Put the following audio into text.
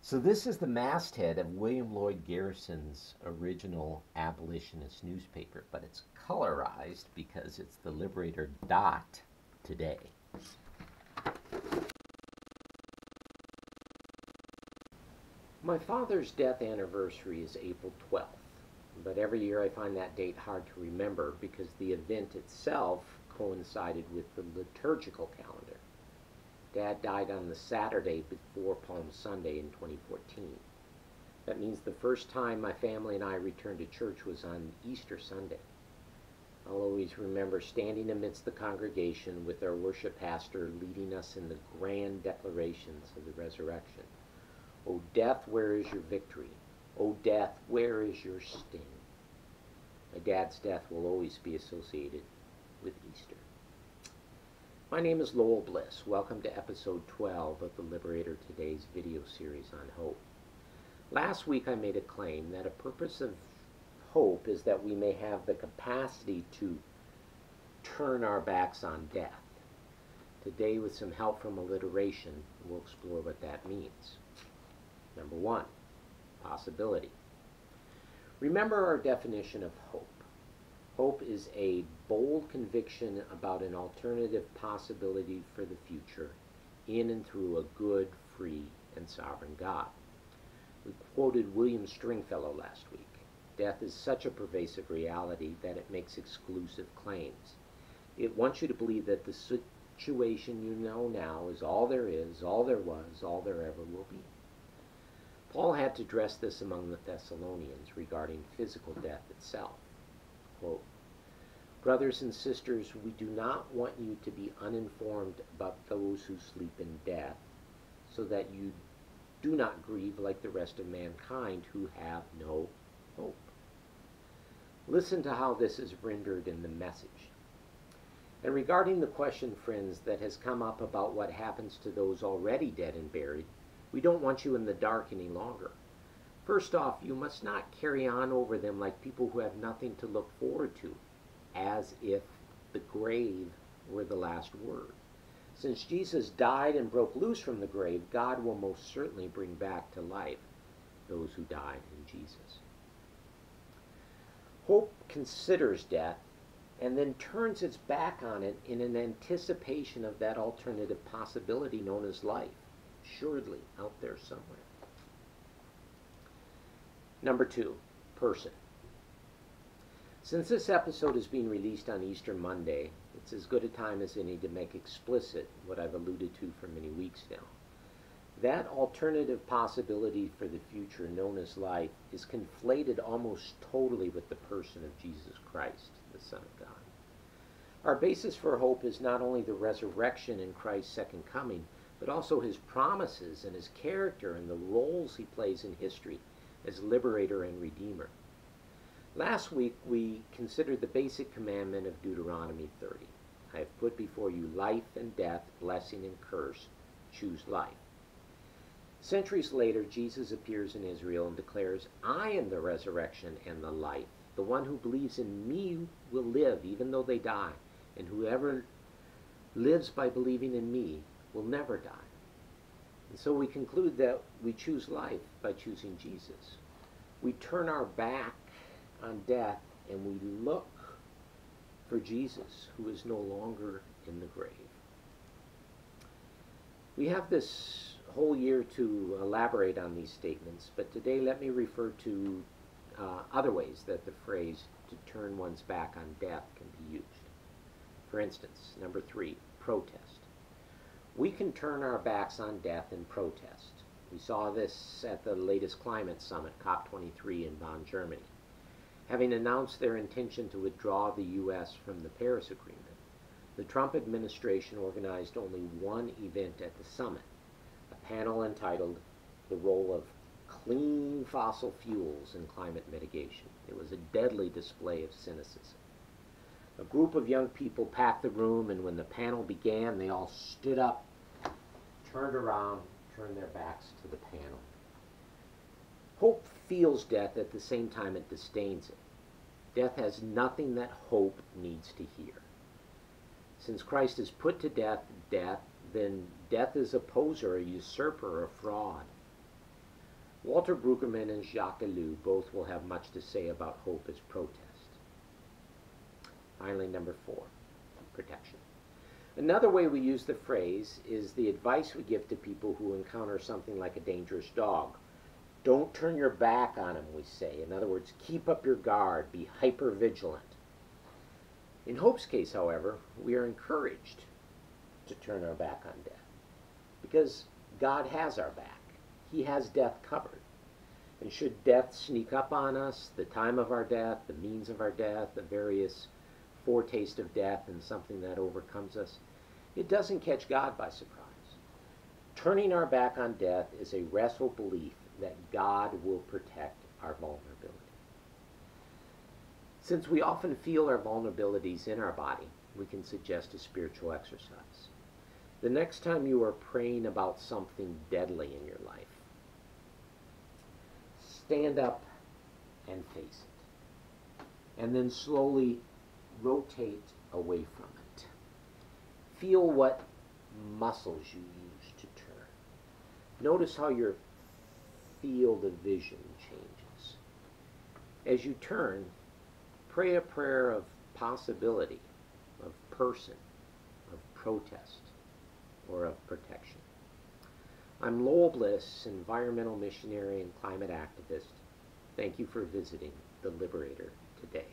So this is the masthead of William Lloyd Garrison's original abolitionist newspaper, but it's colorized because it's the Liberator dot today. My father's death anniversary is April 12th, but every year I find that date hard to remember because the event itself coincided with the liturgical calendar. Dad died on the Saturday before Palm Sunday in 2014. That means the first time my family and I returned to church was on Easter Sunday. I'll always remember standing amidst the congregation with our worship pastor leading us in the grand declarations of the resurrection. O death, where is your victory? O death, where is your sting? My dad's death will always be associated with Easter. My name is Lowell Bliss. Welcome to episode 12 of the Liberator Today's video series on hope. Last week I made a claim that a purpose of hope is that we may have the capacity to turn our backs on death. Today, with some help from alliteration, we'll explore what that means. Number one, possibility. Remember our definition of hope. Hope is a bold conviction about an alternative possibility for the future in and through a good, free, and sovereign God. We quoted William Stringfellow last week. Death is such a pervasive reality that it makes exclusive claims. It wants you to believe that the situation you know now is all there is, all there was, all there ever will be. Paul had to address this among the Thessalonians regarding physical death itself. Quote, brothers and sisters, we do not want you to be uninformed about those who sleep in death, so that you do not grieve like the rest of mankind who have no hope. Listen to how this is rendered in the Message. And regarding the question, friends, that has come up about what happens to those already dead and buried, we don't want you in the dark any longer. First off, you must not carry on over them like people who have nothing to look forward to, as if the grave were the last word. Since Jesus died and broke loose from the grave, God will most certainly bring back to life those who died in Jesus. Hope considers death and then turns its back on it in an anticipation of that alternative possibility known as life, assuredly out there somewhere. Number two, person. Since this episode is being released on Easter Monday, it's as good a time as any to make explicit what I've alluded to for many weeks now. That alternative possibility for the future known as life is conflated almost totally with the person of Jesus Christ, the Son of God. Our basis for hope is not only the resurrection in Christ's second coming, but also his promises and his character and the roles he plays in history as liberator and redeemer. Last week we considered the basic commandment of Deuteronomy 30. I have put before you life and death, blessing and curse. Choose life. Centuries later, Jesus appears in Israel and declares, I am the resurrection and the life. The one who believes in me will live even though they die, and whoever lives by believing in me will never die. And so we conclude that we choose life by choosing Jesus. We turn our back on death and we look for Jesus, who is no longer in the grave. We have this whole year to elaborate on these statements, but today let me refer to other ways that the phrase to turn one's back on death can be used. For instance, number three, protest. We can turn our backs on death in protest. We saw this at the latest climate summit, COP23 in Bonn, Germany. Having announced their intention to withdraw the U.S. from the Paris Agreement, the Trump administration organized only one event at the summit, a panel entitled The Role of Clean Fossil Fuels in Climate Mitigation. It was a deadly display of cynicism. A group of young people packed the room, and when the panel began, they all stood up, turned around, turned their backs to the panel. Hope feels death at the same time it disdains it. Death has nothing that hope needs to hear. Since Christ is put to death, then death is a poser, a usurper, a fraud. Walter Brueggemann and Jacques Ellul both will have much to say about hope as protest. Finally, number 4, protection. Another way we use the phrase is the advice we give to people who encounter something like a dangerous dog. Don't turn your back on him, we say. In other words, keep up your guard, be hyper vigilant. In hope's case, however, we are encouraged to turn our back on death because God has our back. He has death covered. And should death sneak up on us, the time of our death, the means of our death, the various foretaste of death and something that overcomes us, it doesn't catch God by surprise. Turning our back on death is a restful belief that God will protect our vulnerability. Since we often feel our vulnerabilities in our body, we can suggest a spiritual exercise. The next time you are praying about something deadly in your life, stand up and face it, and then slowly rotate away from it. Feel what muscles you use to turn. Notice how your field of vision changes. As you turn, pray a prayer of possibility, of person, of protest, or of protection. I'm Lowell Bliss, environmental missionary and climate activist. Thank you for visiting the Liberator today.